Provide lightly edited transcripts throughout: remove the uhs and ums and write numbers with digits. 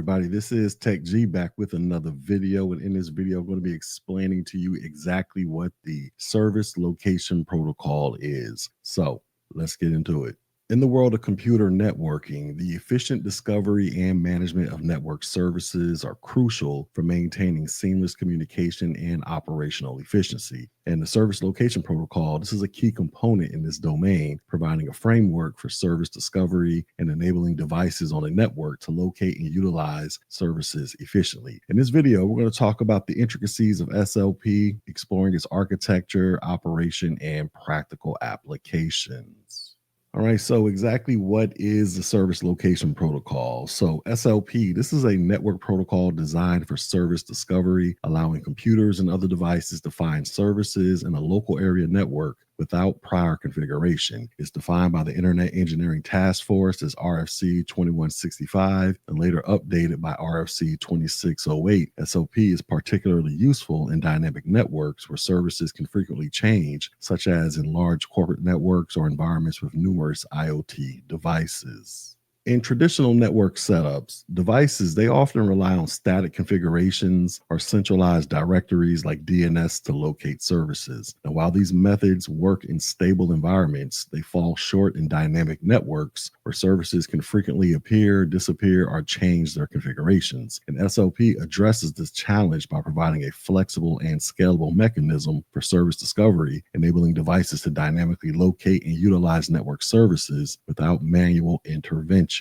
everybody. This is Tech G back with another video. And in this video, I'm going to be explaining to you exactly what the service location protocol is. So let's get into it. In the world of computer networking, the efficient discovery and management of network services are crucial for maintaining seamless communication and operational efficiency. And the service location protocol, this is a key component in this domain, providing a framework for service discovery and enabling devices on a network to locate and utilize services efficiently. In this video, we're going to talk about the intricacies of SLP, exploring its architecture, operation, and practical applications. All right, so exactly what is the service location protocol? So SLP, this is a network protocol designed for service discovery, allowing computers and other devices to find services in a local area network without prior configuration. It's defined by the Internet Engineering Task Force as RFC 2165 and later updated by RFC 2608. SLP is particularly useful in dynamic networks where services can frequently change, such as in large corporate networks or environments with numerous IoT devices. In traditional network setups, devices, they often rely on static configurations or centralized directories like DNS to locate services. And while these methods work in stable environments, they fall short in dynamic networks where services can frequently appear, disappear, or change their configurations. And SLP addresses this challenge by providing a flexible and scalable mechanism for service discovery, enabling devices to dynamically locate and utilize network services without manual intervention.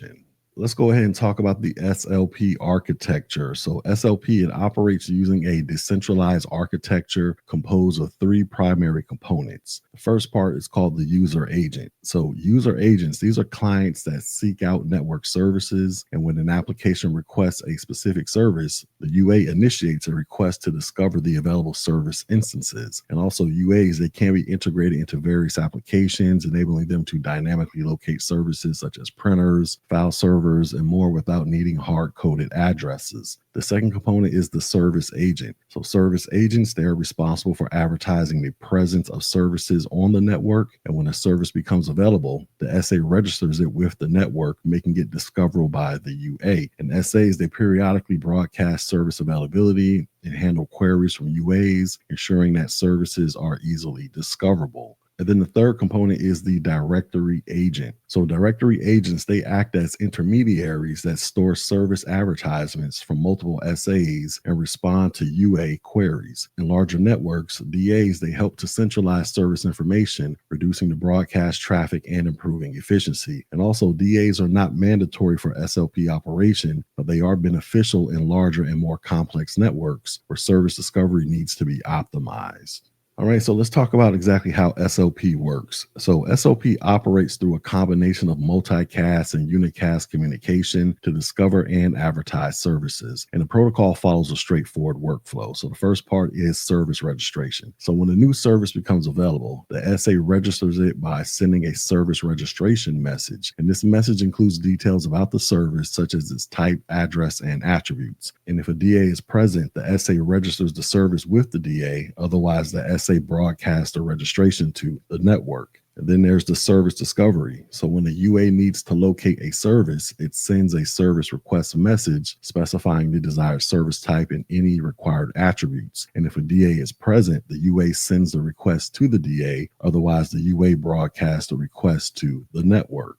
Let's go ahead and talk about the SLP architecture. So SLP, it operates using a decentralized architecture composed of three primary components. The first part is called the user agent. So user agents, these are clients that seek out network services. And when an application requests a specific service, the UA initiates a request to discover the available service instances. And also UAs, they can be integrated into various applications, enabling them to dynamically locate services such as printers, file servers, and more without needing hard-coded addresses. The second component is the service agent. So service agents, they are responsible for advertising the presence of services on the network. And when a service becomes available, the SA registers it with the network, making it discoverable by the UA. And SAs, they periodically broadcast service availability and handle queries from UAs, ensuring that services are easily discoverable. And then the third component is the directory agent. So directory agents, they act as intermediaries that store service advertisements from multiple SAs and respond to UA queries. In larger networks, DAs, they help to centralize service information, reducing the broadcast traffic and improving efficiency. And also DAs are not mandatory for SLP operation, but they are beneficial in larger and more complex networks where service discovery needs to be optimized. All right, so let's talk about exactly how SLP works. So SLP operates through a combination of multicast and unicast communication to discover and advertise services. And the protocol follows a straightforward workflow. So the first part is service registration. So when a new service becomes available, the SA registers it by sending a service registration message. And this message includes details about the service, such as its type, address, and attributes. And if a DA is present, the SA registers the service with the DA. Otherwise, the SA broadcast a registration to the network. And then there's the service discovery. So when the UA needs to locate a service, it sends a service request message specifying the desired service type and any required attributes. And if a DA is present, the UA sends the request to the DA. Otherwise, the UA broadcasts the request to the network.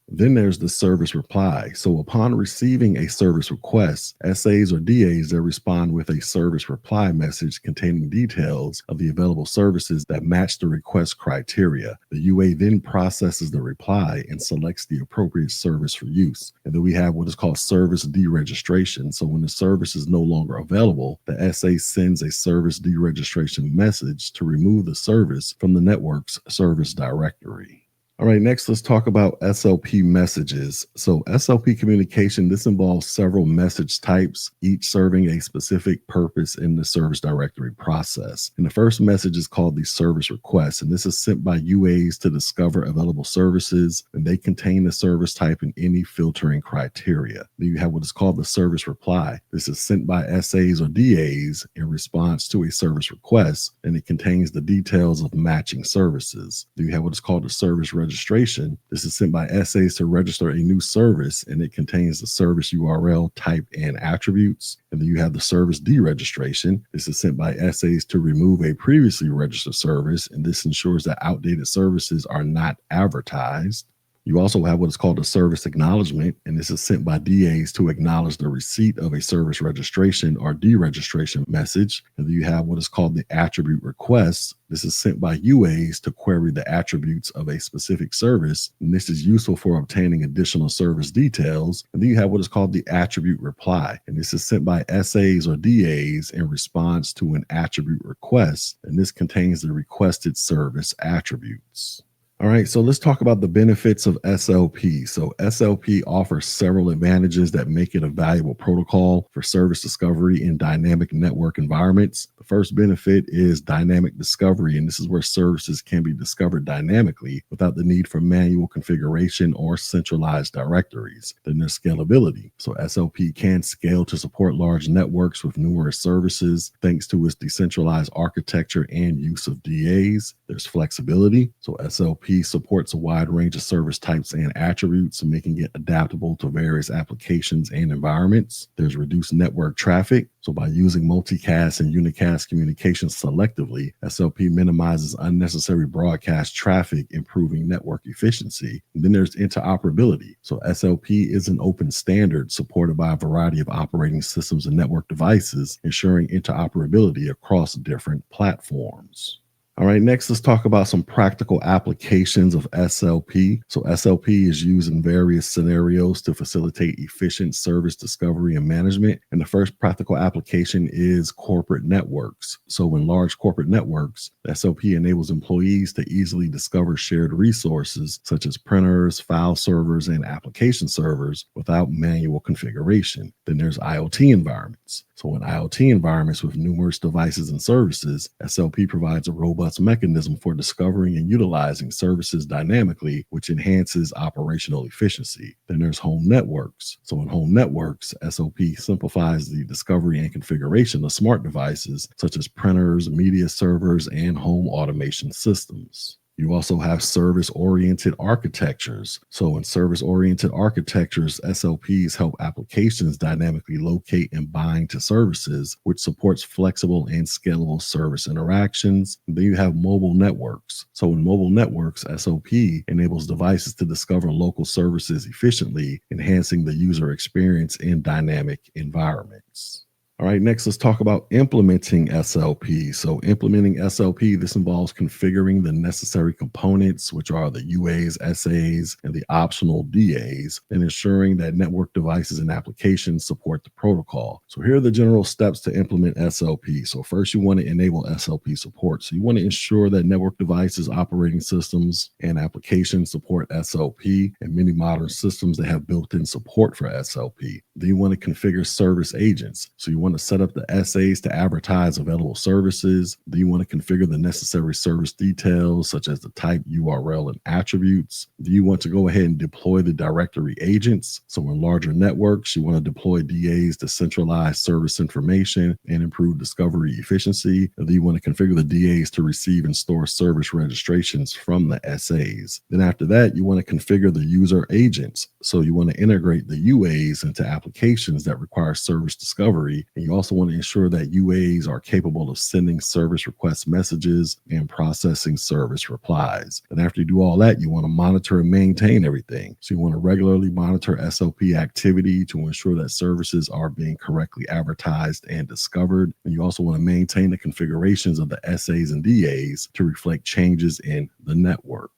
Then there's the service reply. So upon receiving a service request, SAs or DAs, they respond with a service reply message containing details of the available services that match the request criteria. The UA then processes the reply and selects the appropriate service for use. And then we have what is called service deregistration. So when the service is no longer available, the SA sends a service deregistration message to remove the service from the network's service directory. All right, next let's talk about SLP messages. So SLP communication, this involves several message types, each serving a specific purpose in the service directory process. And the first message is called the service request, and this is sent by UAs to discover available services, and they contain the service type and any filtering criteria. Then you have what is called the service reply. This is sent by SAs or DAs in response to a service request, and it contains the details of matching services. Then you have what is called the service registration. This is sent by SAs to register a new service, and it contains the service URL, type, and attributes. And then you have the service deregistration. This is sent by SAs to remove a previously registered service, and this ensures that outdated services are not advertised. You also have what is called a service acknowledgement, and this is sent by DAs to acknowledge the receipt of a service registration or deregistration message. And then you have what is called the attribute request. This is sent by UAs to query the attributes of a specific service, and this is useful for obtaining additional service details. And then you have what is called the attribute reply, and this is sent by SAs or DAs in response to an attribute request, and this contains the requested service attributes. All right, so let's talk about the benefits of SLP. So SLP offers several advantages that make it a valuable protocol for service discovery in dynamic network environments. The first benefit is dynamic discovery, and this is where services can be discovered dynamically without the need for manual configuration or centralized directories. Then there's scalability. So SLP can scale to support large networks with numerous services thanks to its decentralized architecture and use of DAs. There's flexibility. So SLP supports a wide range of service types and attributes, making it adaptable to various applications and environments. There's reduced network traffic. So by using multicast and unicast communications selectively, SLP minimizes unnecessary broadcast traffic, improving network efficiency. And then there's interoperability. So SLP is an open standard supported by a variety of operating systems and network devices, ensuring interoperability across different platforms. All right, next let's talk about some practical applications of SLP. So SLP is used in various scenarios to facilitate efficient service discovery and management. And the first practical application is corporate networks. So in large corporate networks, SLP enables employees to easily discover shared resources such as printers, file servers, and application servers without manual configuration. Then there's IoT environments. So in IoT environments with numerous devices and services, SLP provides a robust mechanism for discovering and utilizing services dynamically, which enhances operational efficiency. Then there's home networks. So in home networks, SLP simplifies the discovery and configuration of smart devices such as printers, media servers, and home automation systems. You also have service-oriented architectures. So in service-oriented architectures, SLPs help applications dynamically locate and bind to services, which supports flexible and scalable service interactions. And then you have mobile networks. So in mobile networks, SLP enables devices to discover local services efficiently, enhancing the user experience in dynamic environments. All right, next let's talk about implementing SLP. So implementing SLP, this involves configuring the necessary components, which are the UAs, SAs, and the optional DAs, and ensuring that network devices and applications support the protocol. So here are the general steps to implement SLP. So first, you want to enable SLP support. So you want to ensure that network devices, operating systems, and applications support SLP, and many modern systems that have built-in support for SLP. Then you want to configure service agents. So you want to set up the SAs to advertise available services. Then you want to configure the necessary service details, such as the type, URL, and attributes. Then you want to go ahead and deploy the directory agents. So in larger networks, you want to deploy DAs to centralize service information and improve discovery efficiency. And then you want to configure the DAs to receive and store service registrations from the SAs. Then after that, you want to configure the user agents. So you want to integrate the UAs into applications that require service discovery. And you also want to ensure that UAs are capable of sending service request messages and processing service replies. And after you do all that, you want to monitor and maintain everything. So you want to regularly monitor SLP activity to ensure that services are being correctly advertised and discovered. And you also want to maintain the configurations of the SAs and DAs to reflect changes in the network.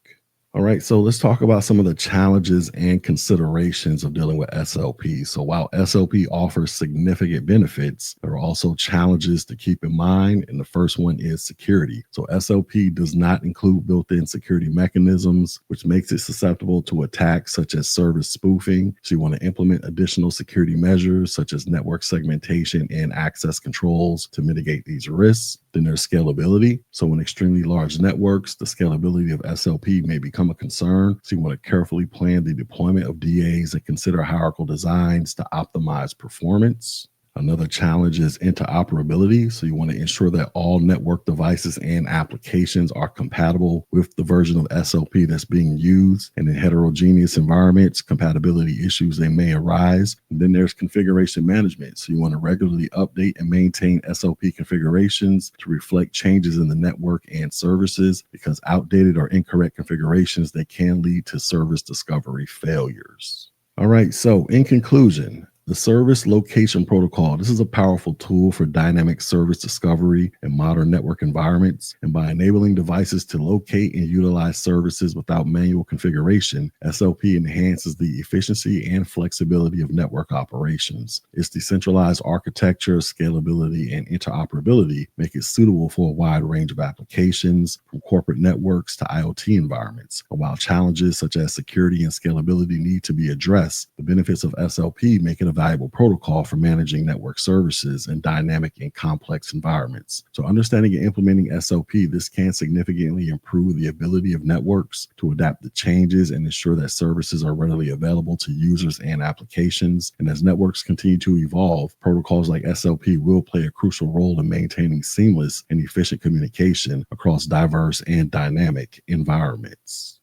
All right, so let's talk about some of the challenges and considerations of dealing with SLP. So while SLP offers significant benefits, there are also challenges to keep in mind, and the first one is security. So SLP does not include built-in security mechanisms, which makes it susceptible to attacks such as service spoofing. So you want to implement additional security measures such as network segmentation and access controls to mitigate these risks. Then there's scalability. So in extremely large networks, the scalability of SLP may become a concern. So you want to carefully plan the deployment of DAs and consider hierarchical designs to optimize performance. Another challenge is interoperability. So you want to ensure that all network devices and applications are compatible with the version of SLP that's being used. And in heterogeneous environments, compatibility issues, they may arise. And then there's configuration management. So you want to regularly update and maintain SLP configurations to reflect changes in the network and services, because outdated or incorrect configurations, they can lead to service discovery failures. All right, so in conclusion, the service location protocol. This is a powerful tool for dynamic service discovery in modern network environments. And by enabling devices to locate and utilize services without manual configuration, SLP enhances the efficiency and flexibility of network operations. Its decentralized architecture, scalability, and interoperability make it suitable for a wide range of applications, from corporate networks to IoT environments. And while challenges such as security and scalability need to be addressed, the benefits of SLP make it a valuable protocol for managing network services in dynamic and complex environments. So understanding and implementing SLP, this can significantly improve the ability of networks to adapt to changes and ensure that services are readily available to users and applications. And as networks continue to evolve, protocols like SLP will play a crucial role in maintaining seamless and efficient communication across diverse and dynamic environments.